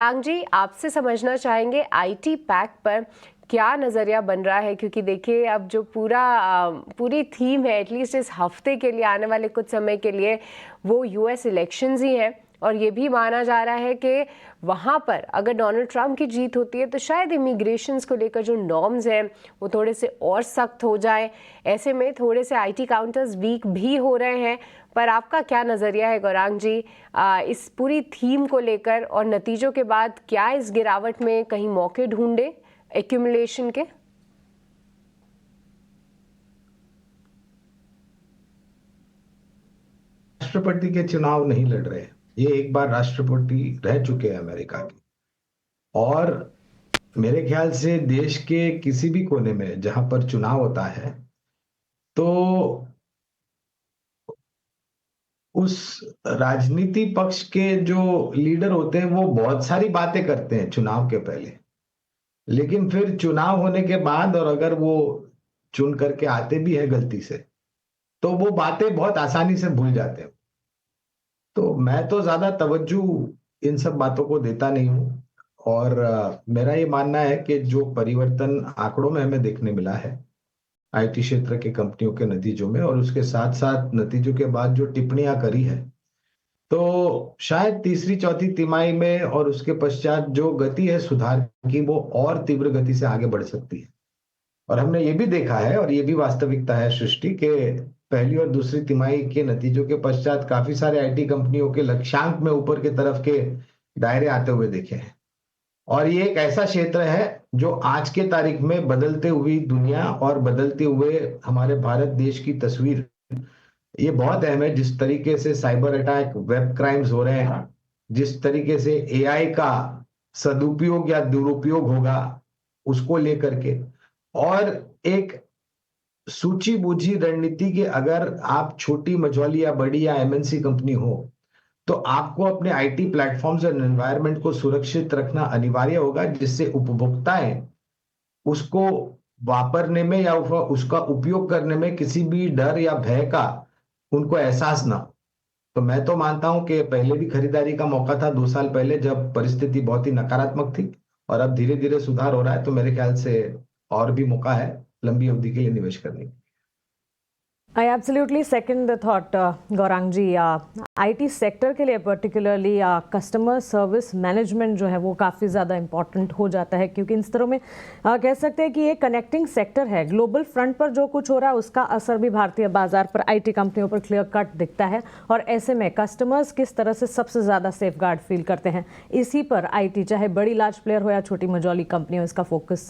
आंग जी, आपसे समझना चाहेंगे आईटी पैक पर क्या नज़रिया बन रहा है, क्योंकि देखिए अब जो पूरी थीम है एटलीस्ट इस हफ्ते के लिए, आने वाले कुछ समय के लिए, वो यूएस इलेक्शंस ही हैं। और ये भी माना जा रहा है कि वहाँ पर अगर डोनाल्ड ट्रंप की जीत होती है तो शायद इमिग्रेशंस को लेकर जो नॉर्म्स हैं वो थोड़े से और सख्त हो जाए। ऐसे में थोड़े से आईटी काउंटर्स वीक भी हो रहे हैं। पर आपका क्या नज़रिया है गौरांग जी इस पूरी थीम को लेकर, और नतीजों के बाद क्या इस गिरावट में कहीं मौके ढूंढे एक्यूमुलेशन के? राष्ट्रपति के चुनाव नहीं लड़ रहे। ये एक बार राष्ट्रपति रह चुके हैं अमेरिका के। और मेरे ख्याल से देश के किसी भी कोने में जहां पर चुनाव होता है तो उस राजनीति पक्ष के जो लीडर होते हैं वो बहुत सारी बातें करते हैं चुनाव के पहले। लेकिन फिर चुनाव होने के बाद और अगर वो चुन करके आते भी है गलती से तो वो बातें बहुत आसानी से भूल जाते हैं। तो मैं तो ज्यादा तवज्जो इन सब बातों को देता नहीं हूँ। और मेरा ये मानना है कि जो परिवर्तन आंकड़ों में हमें देखने मिला है आईटी क्षेत्र के कंपनियों के नतीजों में, और उसके साथ साथ नतीजों के बाद जो टिप्पणियां करी है, तो शायद तीसरी चौथी तिमाही में और उसके पश्चात जो गति है सुधार की वो और तीव्र गति से आगे बढ़ सकती है। और हमने ये भी देखा है और ये भी वास्तविकता है सृष्टि के पहली और दूसरी तिमाही के नतीजों के पश्चात काफी सारे आईटी कंपनियों के लक्ष्यांक में ऊपर की तरफ के दायरे आते हुए देखे हैं। और ये एक ऐसा क्षेत्र है जो आज के तारीख में बदलते हुई दुनिया और बदलते हुए हमारे भारत देश की तस्वीर, ये बहुत अहम है। जिस तरीके से साइबर अटैक, वेब क्राइम्स हो रहे हैं, जिस तरीके से एआई का सदुपयोग या दुरुपयोग होगा उसको लेकर के, और एक सूची बूझी रणनीति की अगर आप छोटी मझौली या बड़ी या एमएनसी कंपनी हो तो आपको अपने आईटी प्लेटफॉर्म्स और एनवायरनमेंट को सुरक्षित रखना अनिवार्य होगा, जिससे उपभोक्ताएं उसको वापरने में या उसका उपयोग करने में किसी भी डर या भय का उनको एहसास ना हो। तो मैं तो मानता हूं कि पहले भी खरीदारी का मौका था 2 साल पहले जब परिस्थिति बहुत ही नकारात्मक थी, और अब धीरे धीरे सुधार हो रहा है। तो मेरे ख्याल से और भी मौका है लंबी अवधि के लिए निवेश करने की। I absolutely second the thought Gaurang ji. IT sector के लिए पर्टिकुलरली कस्टमर सर्विस मैनेजमेंट जो है वो काफ़ी ज़्यादा इंपॉर्टेंट हो जाता है, क्योंकि इन स्तरों में कह सकते हैं कि ये कनेक्टिंग सेक्टर है। ग्लोबल फ्रंट पर जो कुछ हो रहा है उसका असर भी भारतीय बाजार पर आईटी कंपनियों पर क्लियर कट दिखता है। और ऐसे में कस्टमर्स किस तरह से सबसे ज़्यादा सेफ गार्ड फील करते हैं, इसी पर आईटी चाहे बड़ी लार्ज प्लेयर हो या छोटी मझौली कंपनी हो, इसका फोकस